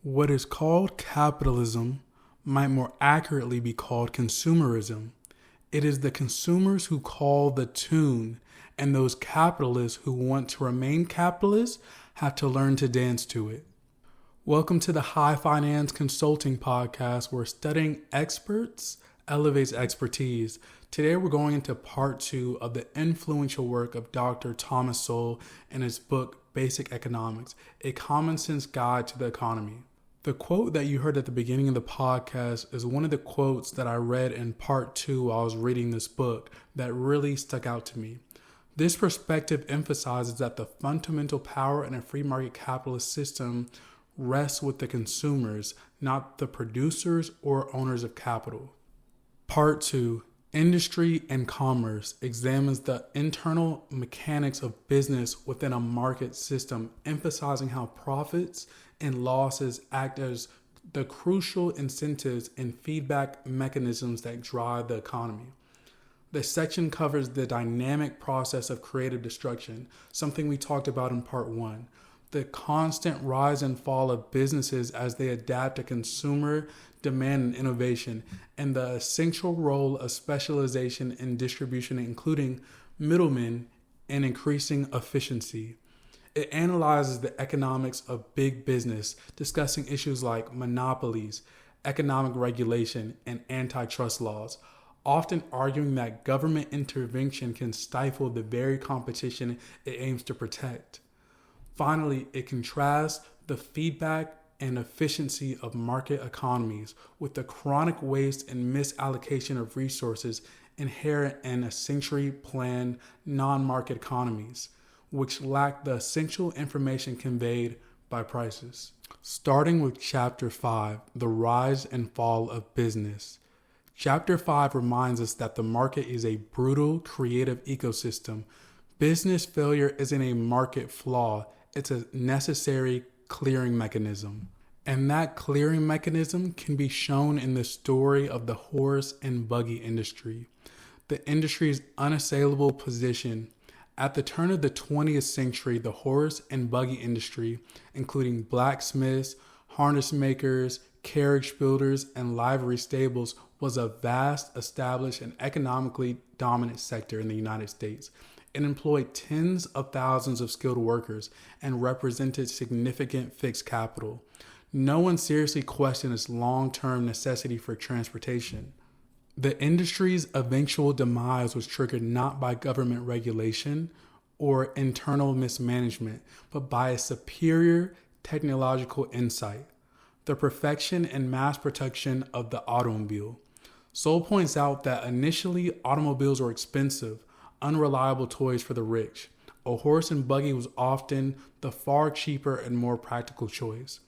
What is called capitalism might more accurately be called consumerism. It is the consumers who call the tune, and those capitalists who want to remain capitalists have to learn to dance to it. Welcome to the High Finance Consulting Podcast, where studying experts elevates expertise. Today we're going into part 2 of the influential work of Dr. Thomas Sowell in his book, Basic Economics, A Common Sense Guide to the Economy. The quote that you heard at the beginning of the podcast is one of the quotes that I read in part 2 while I was reading this book that really stuck out to me. This perspective emphasizes that the fundamental power in a free market capitalist system rests with the consumers, not the producers or owners of capital. Part 2, Industry and Commerce, examines the internal mechanics of business within a market system, emphasizing how profits and losses act as the crucial incentives and feedback mechanisms that drive the economy. This section covers the dynamic process of creative destruction, something we talked about in part 1. The constant rise and fall of businesses as they adapt to consumer demand and innovation, and the essential role of specialization in distribution, including middlemen, and increasing efficiency. It analyzes the economics of big business, discussing issues like monopolies, economic regulation, and antitrust laws, often arguing that government intervention can stifle the very competition it aims to protect. Finally, it contrasts the feedback and efficiency of market economies with the chronic waste and misallocation of resources inherent in a century-planned non-market economies, which lack the essential information conveyed by prices. Starting with Chapter 5, The Rise and Fall of Business. Chapter 5 reminds us that the market is a brutal, creative ecosystem. Business failure isn't a market flaw, it's a necessary clearing mechanism. And that clearing mechanism can be shown in the story of the horse and buggy industry. The industry's unassailable position. At the turn of the 20th century, the horse and buggy industry, including blacksmiths, harness makers, carriage builders, and livery stables, was a vast, established, and economically dominant sector in the United States. It employed tens of thousands of skilled workers and represented significant fixed capital. No one seriously questioned its long-term necessity for transportation. The industry's eventual demise was triggered not by government regulation or internal mismanagement, but by a superior technological insight, the perfection and mass production of the automobile. Sowell points out that initially automobiles were expensive, unreliable toys for the rich. A horse and buggy was often the far cheaper and more practical choice.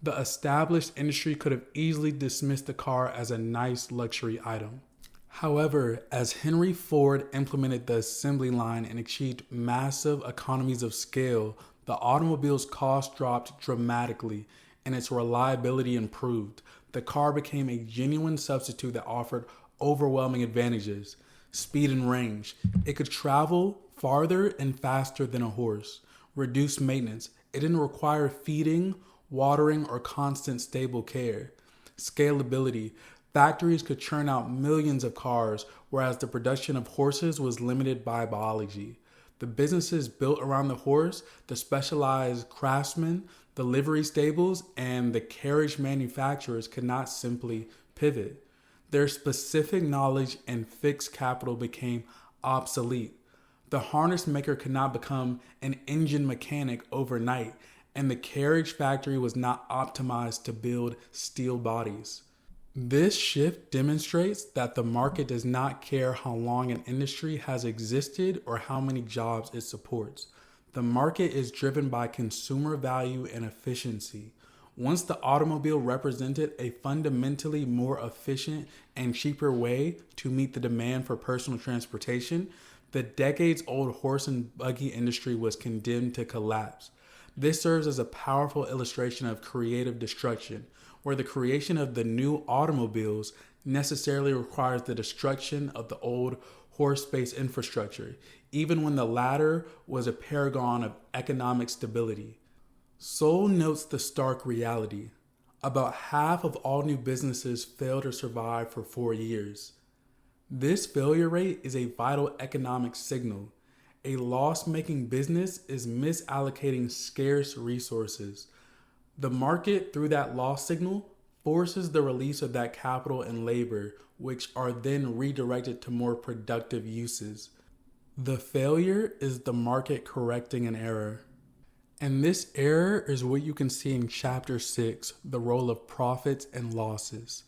The established industry could have easily dismissed the car as a nice luxury item. However, as Henry Ford implemented the assembly line and achieved massive economies of scale, the automobile's cost dropped dramatically and its reliability improved. The car became a genuine substitute that offered overwhelming advantages. Speed and range. It could travel farther and faster than a horse. Reduced maintenance. It didn't require feeding, watering, or constant stable care. Scalability. Factories could churn out millions of cars, whereas the production of horses was limited by biology. The businesses built around the horse, the specialized craftsmen, the livery stables, and the carriage manufacturers could not simply pivot. Their specific knowledge and fixed capital became obsolete. The harness maker could not become an engine mechanic overnight, and the carriage factory was not optimized to build steel bodies. This shift demonstrates that the market does not care how long an industry has existed or how many jobs it supports. The market is driven by consumer value and efficiency. Once the automobile represented a fundamentally more efficient and cheaper way to meet the demand for personal transportation, the decades-old horse and buggy industry was condemned to collapse. This serves as a powerful illustration of creative destruction, where the creation of the new automobiles necessarily requires the destruction of the old horse-based infrastructure, even when the latter was a paragon of economic stability. Sowell notes the stark reality. About half of all new businesses fail to survive for 4 years. This failure rate is a vital economic signal. A loss making business is misallocating scarce resources. The market, through that loss signal, forces the release of that capital and labor, which are then redirected to more productive uses. The failure is the market correcting an error. And this error is what you can see in Chapter 6, the role of profits and losses.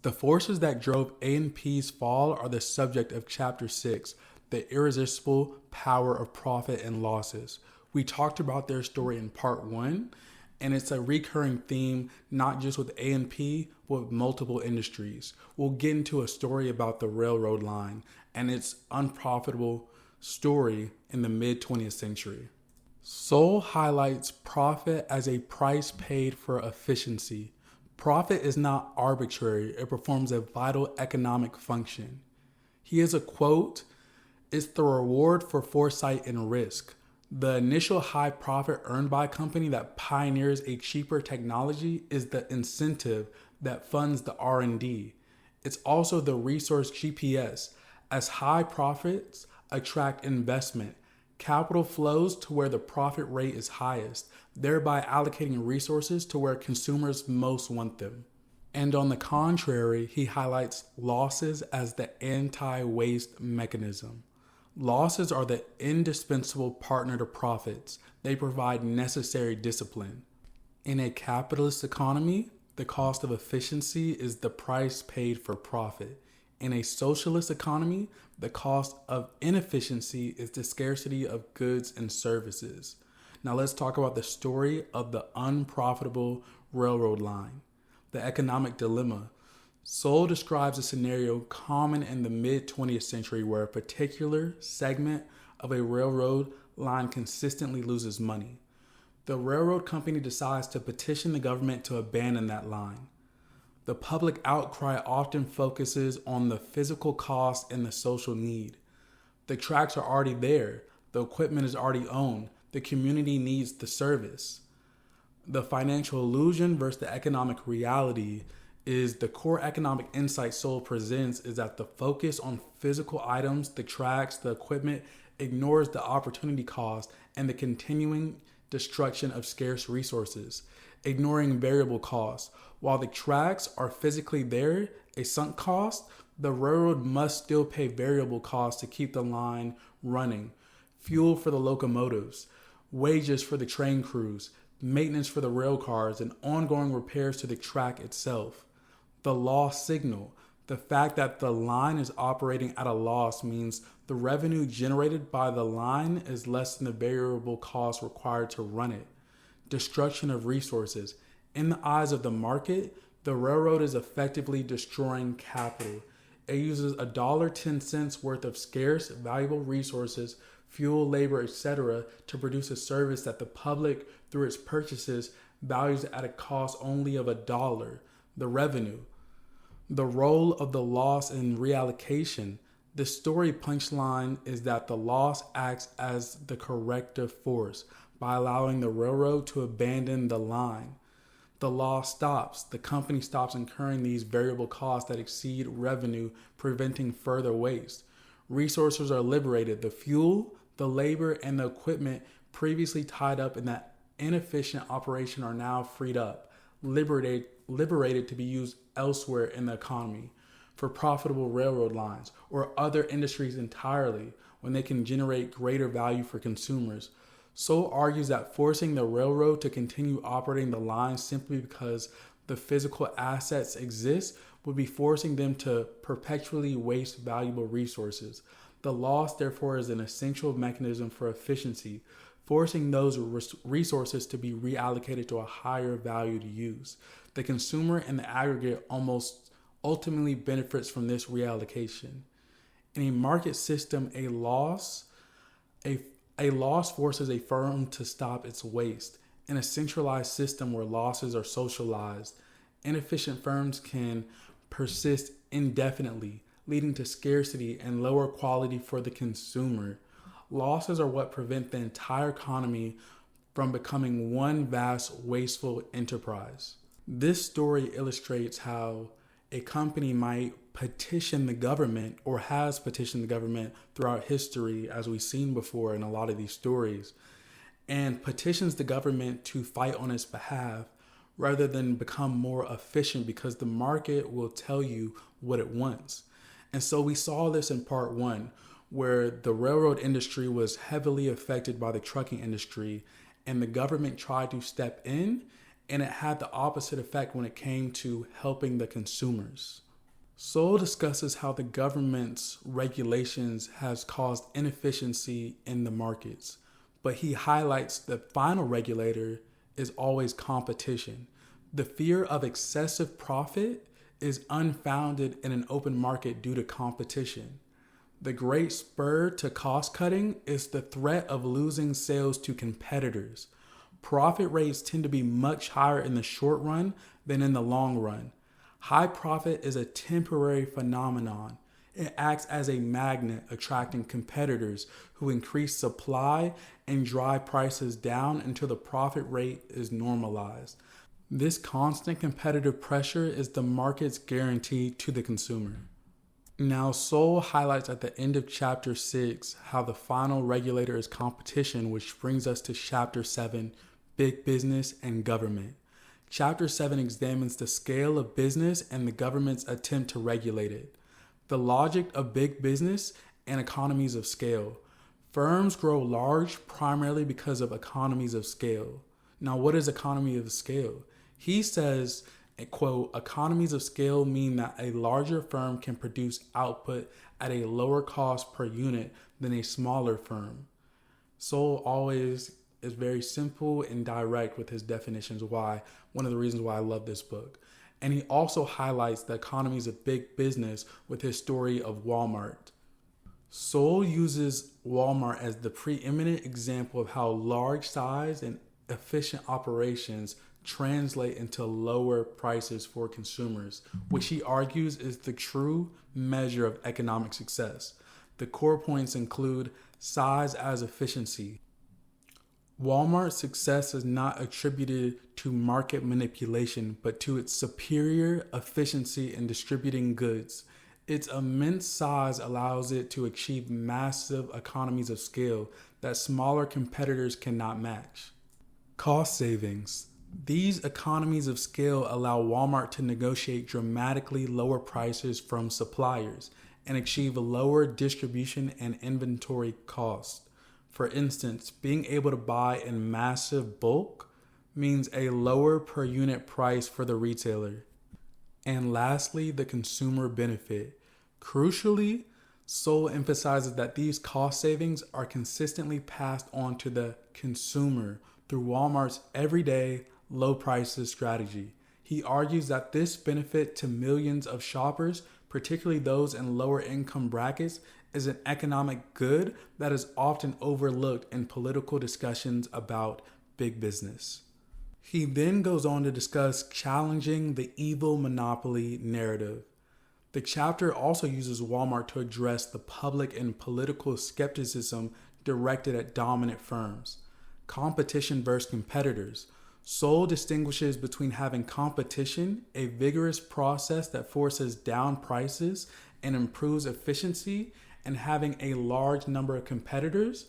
The forces that drove A&P's fall are the subject of Chapter 6, the irresistible power of profit and losses. We talked about their story in Part 1, and it's a recurring theme not just with A&P, but with multiple industries. We'll get into a story about the railroad line and its unprofitable story in the mid-20th century. Sowell highlights profit as a price paid for efficiency. Profit is not arbitrary, it performs a vital economic function. He has a quote, "It's the reward for foresight and risk. The initial high profit earned by a company that pioneers a cheaper technology is the incentive that funds the R&D. It's also the resource GPS, as high profits attract investment. Capital flows to where the profit rate is highest, thereby allocating resources to where consumers most want them." And on the contrary, he highlights losses as the anti-waste mechanism. Losses are the indispensable partner to profits. They provide necessary discipline. In a capitalist economy, the cost of efficiency is the price paid for profit. In a socialist economy, the cost of inefficiency is the scarcity of goods and services. Now let's talk about the story of the unprofitable railroad line, the economic dilemma. Sowell describes a scenario common in the mid-20th century where a particular segment of a railroad line consistently loses money. The railroad company decides to petition the government to abandon that line. The public outcry often focuses on the physical cost and the social need. The tracks are already there. The equipment is already owned. The community needs the service. The financial illusion versus the economic reality is the core economic insight Sowell presents is that the focus on physical items, the tracks, the equipment, ignores the opportunity cost and the continuing destruction of scarce resources, ignoring variable costs. While the tracks are physically there, a sunk cost, the railroad must still pay variable costs to keep the line running. Fuel for the locomotives, wages for the train crews, maintenance for the rail cars, and ongoing repairs to the track itself. The loss signal. The fact that the line is operating at a loss means the revenue generated by the line is less than the variable cost required to run it. Destruction of resources. In the eyes of the market, the railroad is effectively destroying capital. It uses $1.10 worth of scarce, valuable resources, fuel, labor, etc., to produce a service that the public, through its purchases, values at a cost only of $1, the revenue. The role of the loss in reallocation. The story punchline is that the loss acts as the corrective force by allowing the railroad to abandon the line. The loss stops. The company stops incurring these variable costs that exceed revenue, preventing further waste. Resources are liberated. The fuel, the labor, and the equipment previously tied up in that inefficient operation are now freed up, liberated to be used elsewhere in the economy for profitable railroad lines or other industries entirely when they can generate greater value for consumers. Sowell argues that forcing the railroad to continue operating the line simply because the physical assets exist would be forcing them to perpetually waste valuable resources. The loss, therefore, is an essential mechanism for efficiency, forcing those resources to be reallocated to a higher value to use. The consumer in the aggregate almost ultimately benefits from this reallocation. In a market system, a loss forces a firm to stop its waste. In a centralized system where losses are socialized, inefficient firms can persist indefinitely, leading to scarcity and lower quality for the consumer. Losses are what prevent the entire economy from becoming one vast wasteful enterprise. This story illustrates how a company might petition the government or has petitioned the government throughout history, as we've seen before in a lot of these stories, and petitions the government to fight on its behalf rather than become more efficient because the market will tell you what it wants. And so we saw this in part one, where the railroad industry was heavily affected by the trucking industry, and the government tried to step in, and it had the opposite effect when it came to helping the consumers. Sowell discusses how the government's regulations has caused inefficiency in the markets, but he highlights the final regulator is always competition. The fear of excessive profit is unfounded in an open market due to competition. The great spur to cost cutting is the threat of losing sales to competitors. Profit rates tend to be much higher in the short run than in the long run. High profit is a temporary phenomenon. It acts as a magnet, attracting competitors who increase supply and drive prices down until the profit rate is normalized. This constant competitive pressure is the market's guarantee to the consumer. Now, Sowell highlights at the end of chapter 6 how the final regulator is competition, which brings us to chapter 7, big business and government. Chapter 7 examines the scale of business and the government's attempt to regulate it. The logic of big business and economies of scale. Firms grow large primarily because of economies of scale. Now, what is economy of scale? He says, quote, economies of scale mean that a larger firm can produce output at a lower cost per unit than a smaller firm. Sowell always is very simple and direct with his definitions, one of the reasons why I love this book. And he also highlights the economies of big business with his story of Walmart. Sowell uses Walmart as the preeminent example of how large size and efficient operations translate into lower prices for consumers, which he argues is the true measure of economic success. The core points include size as efficiency. Walmart's success is not attributed to market manipulation, but to its superior efficiency in distributing goods. Its immense size allows it to achieve massive economies of scale that smaller competitors cannot match. Cost savings. These economies of scale allow Walmart to negotiate dramatically lower prices from suppliers and achieve lower distribution and inventory costs. For instance, being able to buy in massive bulk means a lower per unit price for the retailer. And lastly, the consumer benefit. Crucially, Sowell emphasizes that these cost savings are consistently passed on to the consumer through Walmart's everyday low prices strategy. He argues that this benefit to millions of shoppers, particularly those in lower income brackets, is an economic good that is often overlooked in political discussions about big business. He then goes on to discuss challenging the evil monopoly narrative. The chapter also uses Walmart to address the public and political skepticism directed at dominant firms. Competition versus competitors. Sowell distinguishes between having competition, a vigorous process that forces down prices and improves efficiency, and having a large number of competitors.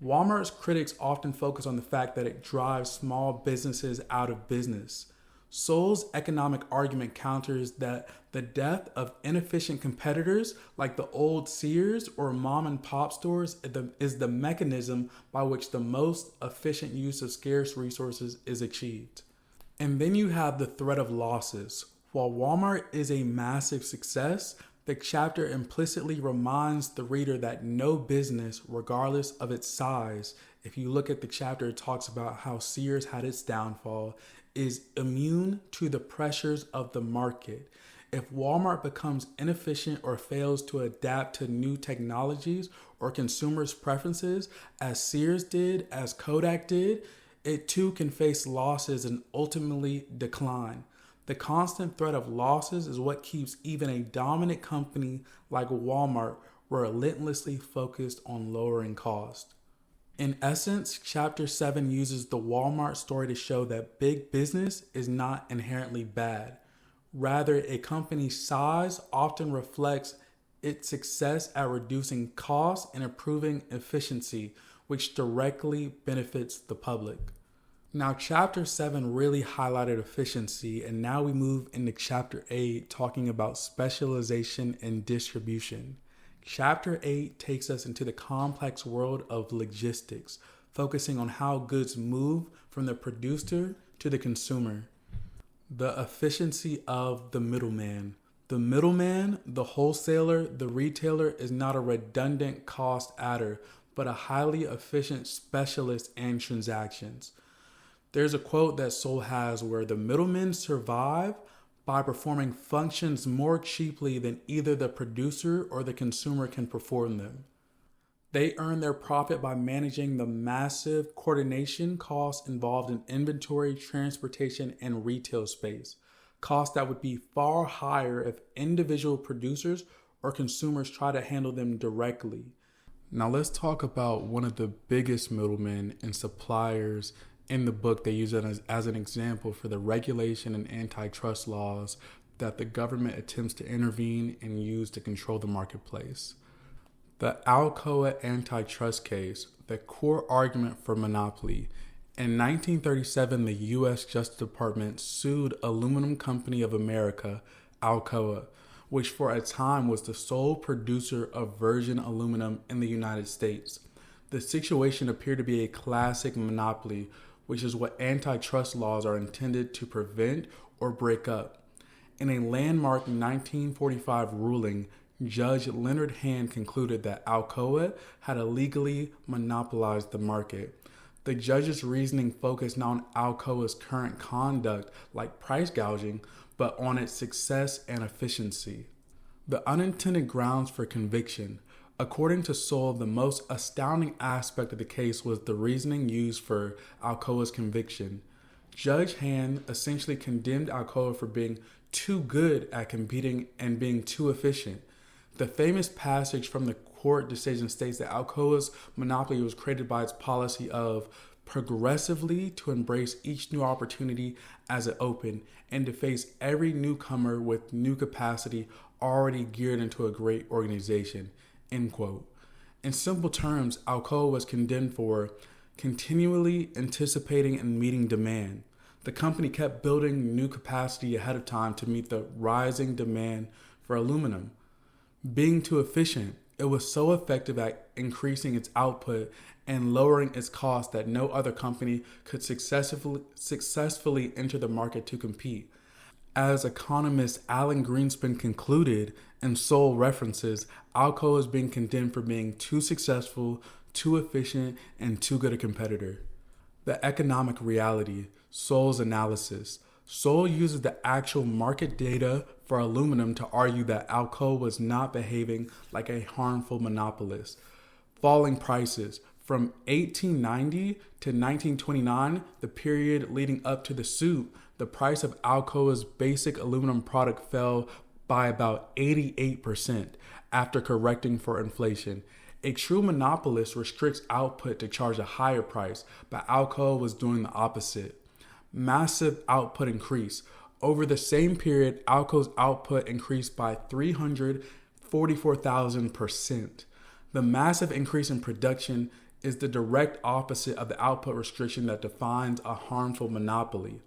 Walmart's critics often focus on the fact that it drives small businesses out of business. Sowell's economic argument counters that the death of inefficient competitors like the old Sears or mom and pop stores is the mechanism by which the most efficient use of scarce resources is achieved. And then you have the threat of losses. While Walmart is a massive success, the chapter implicitly reminds the reader that no business, regardless of its size, if you look at the chapter, it talks about how Sears had its downfall, is immune to the pressures of the market. If Walmart becomes inefficient or fails to adapt to new technologies or consumers' preferences, as Sears did, as Kodak did, it too can face losses and ultimately decline. The constant threat of losses is what keeps even a dominant company like Walmart relentlessly focused on lowering cost. In essence, Chapter 7 uses the Walmart story to show that big business is not inherently bad. Rather, a company's size often reflects its success at reducing costs and improving efficiency, which directly benefits the public. Now, Chapter 7 really highlighted efficiency, and now we move into Chapter 8 talking about specialization and distribution. Chapter 8 takes us into the complex world of logistics, focusing on how goods move from the producer to the consumer. The efficiency of the middleman. The middleman, the wholesaler, the retailer is not a redundant cost adder, but a highly efficient specialist in transactions. There's a quote that Sowell has where the middlemen survive by performing functions more cheaply than either the producer or the consumer can perform them. They earn their profit by managing the massive coordination costs involved in inventory, transportation, and retail space. Costs that would be far higher if individual producers or consumers try to handle them directly. Now let's talk about one of the biggest middlemen and suppliers in the book. They use it as an example for the regulation and antitrust laws that the government attempts to intervene and use to control the marketplace. The Alcoa antitrust case, the core argument for monopoly. In 1937, the U.S. Justice Department sued Aluminum Company of America, Alcoa, which for a time was the sole producer of virgin aluminum in the United States. The situation appeared to be a classic monopoly, which is what antitrust laws are intended to prevent or break up. In a landmark 1945 ruling, Judge Leonard Hand concluded that Alcoa had illegally monopolized the market. The judge's reasoning focused not on Alcoa's current conduct, like price gouging, but on its success and efficiency. The unintended grounds for conviction. According to Sowell, the most astounding aspect of the case was the reasoning used for Alcoa's conviction. Judge Hand essentially condemned Alcoa for being too good at competing and being too efficient. The famous passage from the court decision states that Alcoa's monopoly was created by its policy of progressively to embrace each new opportunity as it opened and to face every newcomer with new capacity already geared into a great organization. End quote. In simple terms, Alcoa was condemned for continually anticipating and meeting demand. The company kept building new capacity ahead of time to meet the rising demand for aluminum. Being too efficient, it was so effective at increasing its output and lowering its cost that no other company could successfully enter the market to compete. As economist Alan Greenspan concluded, and Sowell references, Alcoa is being condemned for being too successful, too efficient, and too good a competitor. The economic reality, Sowell's analysis. Sowell uses the actual market data for aluminum to argue that Alcoa was not behaving like a harmful monopolist. Falling prices. From 1890 to 1929, the period leading up to the suit, the price of Alcoa's basic aluminum product fell by about 88% after correcting for inflation. A true monopolist restricts output to charge a higher price, but Alcoa was doing the opposite. Massive output increase. Over the same period, Alcoa's output increased by 344,000%. The massive increase in production is the direct opposite of the output restriction that defines a harmful monopoly.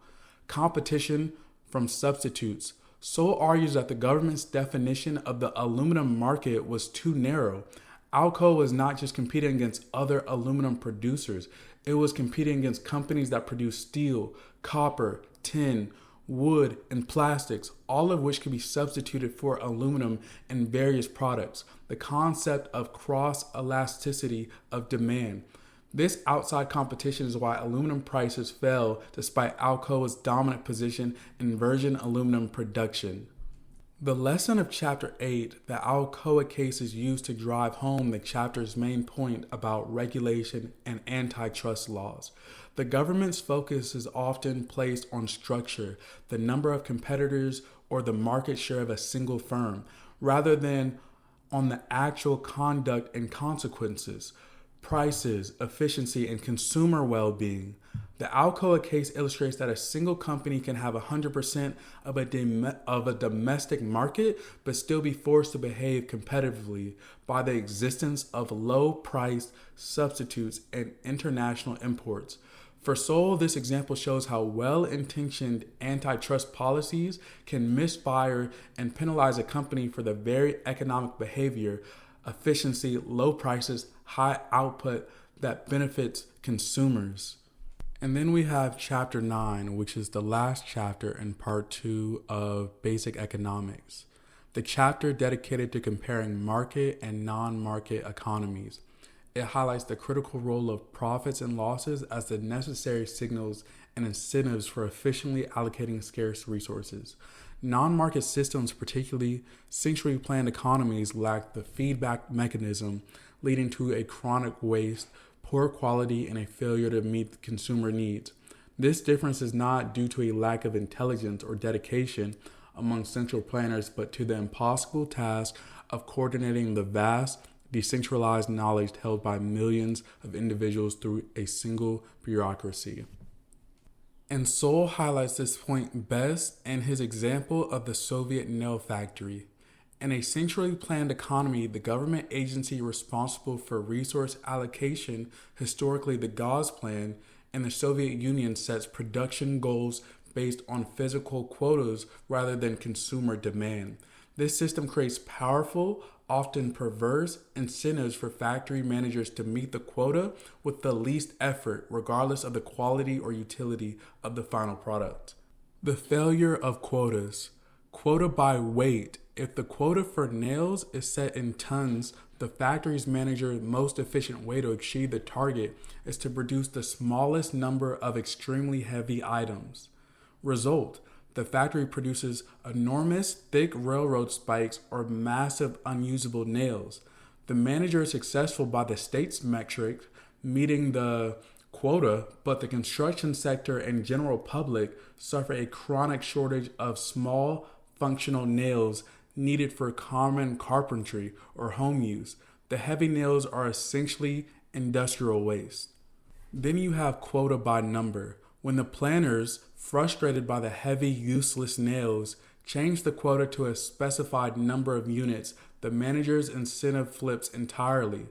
Competition from substitutes. Sowell argues that the government's definition of the aluminum market was too narrow. Alcoa was not just competing against other aluminum producers, it was competing against companies that produce steel, copper, tin, wood, and plastics, all of which can be substituted for aluminum in various products. The concept of cross-elasticity of demand. This outside competition is why aluminum prices fell despite Alcoa's dominant position in virgin aluminum production. The lesson of Chapter 8, the Alcoa case, is used to drive home the chapter's main point about regulation and antitrust laws. The government's focus is often placed on structure, the number of competitors, or the market share of a single firm, rather than on the actual conduct and consequences. Prices, efficiency, and consumer well-being. The Alcoa case illustrates that a single company can have 100% of a domestic market but still be forced to behave competitively by the existence of low-priced substitutes and international imports. For Sowell, this example shows how well-intentioned antitrust policies can misfire and penalize a company for the very economic behavior, efficiency, low prices, high output that benefits consumers. And then we have chapter 9, which is the last chapter in part 2 of Basic Economics. The chapter dedicated to comparing market and non-market economies. It highlights the critical role of profits and losses as the necessary signals and incentives for efficiently allocating scarce resources. Non-market systems, particularly centrally planned economies, lack the feedback mechanism, leading to a chronic waste, poor quality, and a failure to meet consumer needs. This difference is not due to a lack of intelligence or dedication among central planners, but to the impossible task of coordinating the vast, decentralized knowledge held by millions of individuals through a single bureaucracy. And Sowell highlights this point best in his example of the Soviet nail factory. In a centrally planned economy, the government agency responsible for resource allocation, historically the Gauss Plan, in the Soviet Union sets production goals based on physical quotas rather than consumer demand. This system creates powerful, often perverse incentives for factory managers to meet the quota with the least effort, regardless of the quality or utility of the final product. The failure of quotas. Quota by weight. If the quota for nails is set in tons, the factory's manager's most efficient way to achieve the target is to produce the smallest number of extremely heavy items. Result: the factory produces enormous, thick railroad spikes or massive, unusable nails. The manager is successful by the state's metric, meeting the quota, but the construction sector and general public suffer a chronic shortage of small, functional nails needed for common carpentry or home use. The heavy nails are essentially industrial waste. Then you have quota by number. When the planners, frustrated by the heavy, useless nails, change the quota to a specified number of units, the manager's incentive flips entirely.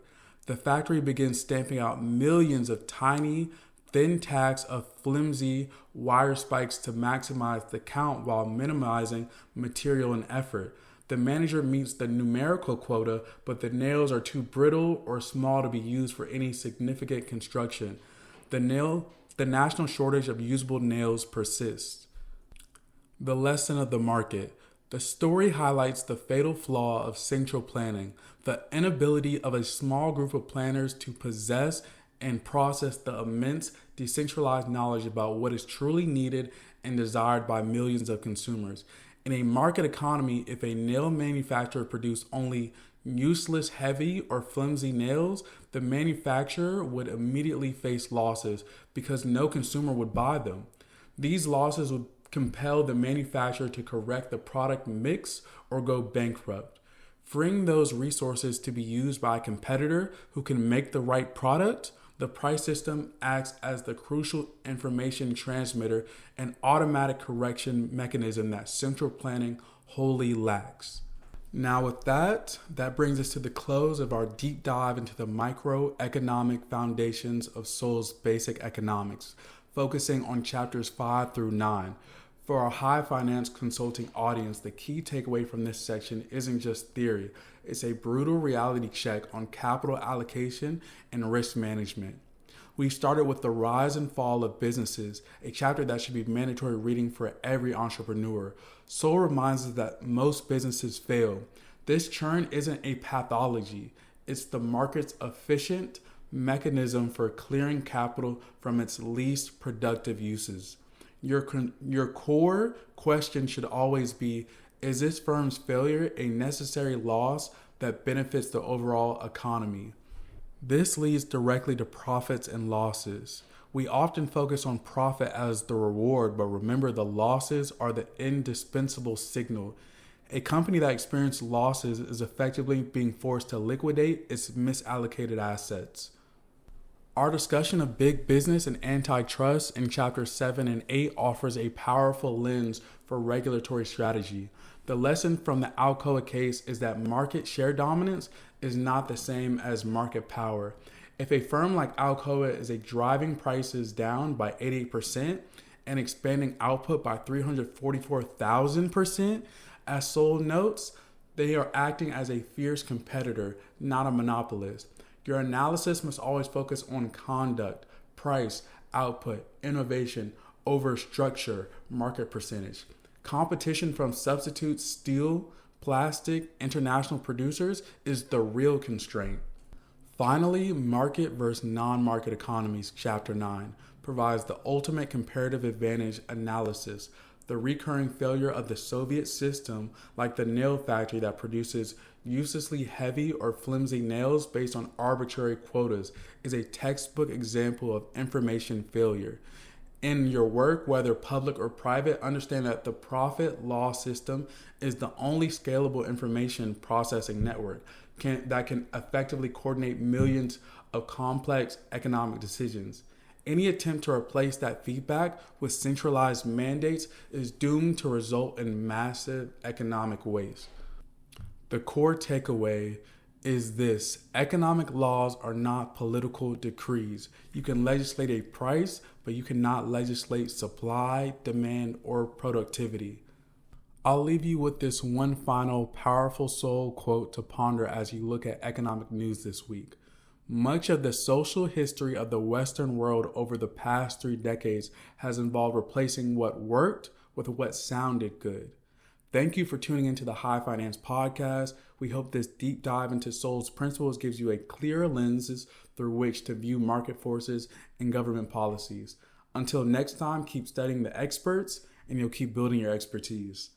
The factory begins stamping out millions of tiny, thin tacks of flimsy wire spikes to maximize the count while minimizing material and effort. The manager meets the numerical quota, but the nails are too brittle or small to be used for any significant construction. The national shortage of usable nails persists. The lesson of the market. The story highlights the fatal flaw of central planning, the inability of a small group of planners to possess and process the immense decentralized knowledge about what is truly needed and desired by millions of consumers. In a market economy, if a nail manufacturer produced only useless, heavy, or flimsy nails, the manufacturer would immediately face losses because no consumer would buy them. These losses would compel the manufacturer to correct the product mix or go bankrupt. Freeing those resources to be used by a competitor who can make the right product, the price system acts as the crucial information transmitter and automatic correction mechanism that central planning wholly lacks. Now with that brings us to the close of our deep dive into the microeconomic foundations of Sowell's Basic Economics, focusing on chapters 5 through 9. For our high finance consulting audience, the key takeaway from this section isn't just theory, it's a brutal reality check on capital allocation and risk management. We started with the rise and fall of businesses, a chapter that should be mandatory reading for every entrepreneur. Sowell reminds us that most businesses fail. This churn isn't a pathology, it's the market's efficient mechanism for clearing capital from its least productive uses. Your core question should always be, is this firm's failure a necessary loss that benefits the overall economy? This leads directly to profits and losses. We often focus on profit as the reward, but remember the losses are the indispensable signal. A company that experiences losses is effectively being forced to liquidate its misallocated assets. Our discussion of big business and antitrust in chapters 7 and 8 offers a powerful lens for regulatory strategy. The lesson from the Alcoa case is that market share dominance is not the same as market power. If a firm like Alcoa is driving prices down by 88% and expanding output by 344,000%, as Sowell notes, they are acting as a fierce competitor, not a monopolist. Your analysis must always focus on conduct, price, output, innovation, over structure, market percentage. Competition from substitute steel, plastic, international producers is the real constraint. Finally, market versus non-market economies, Chapter 9, provides the ultimate comparative advantage analysis. The recurring failure of the Soviet system, like the nail factory that produces uselessly heavy or flimsy nails based on arbitrary quotas, is a textbook example of information failure. In your work, whether public or private, understand that the profit law system is the only scalable information processing network that can effectively coordinate millions of complex economic decisions. Any attempt to replace that feedback with centralized mandates is doomed to result in massive economic waste. The core takeaway is this: economic laws are not political decrees. You can legislate a price, but you cannot legislate supply, demand, or productivity. I'll leave you with this one final powerful Sowell quote to ponder as you look at economic news this week. Much of the social history of the Western world over the past 3 decades has involved replacing what worked with what sounded good. Thank you for tuning into the High Finance Podcast. We hope this deep dive into Sowell's principles gives you a clearer lenses through which to view market forces and government policies. Until next time, keep studying the experts and you'll keep building your expertise.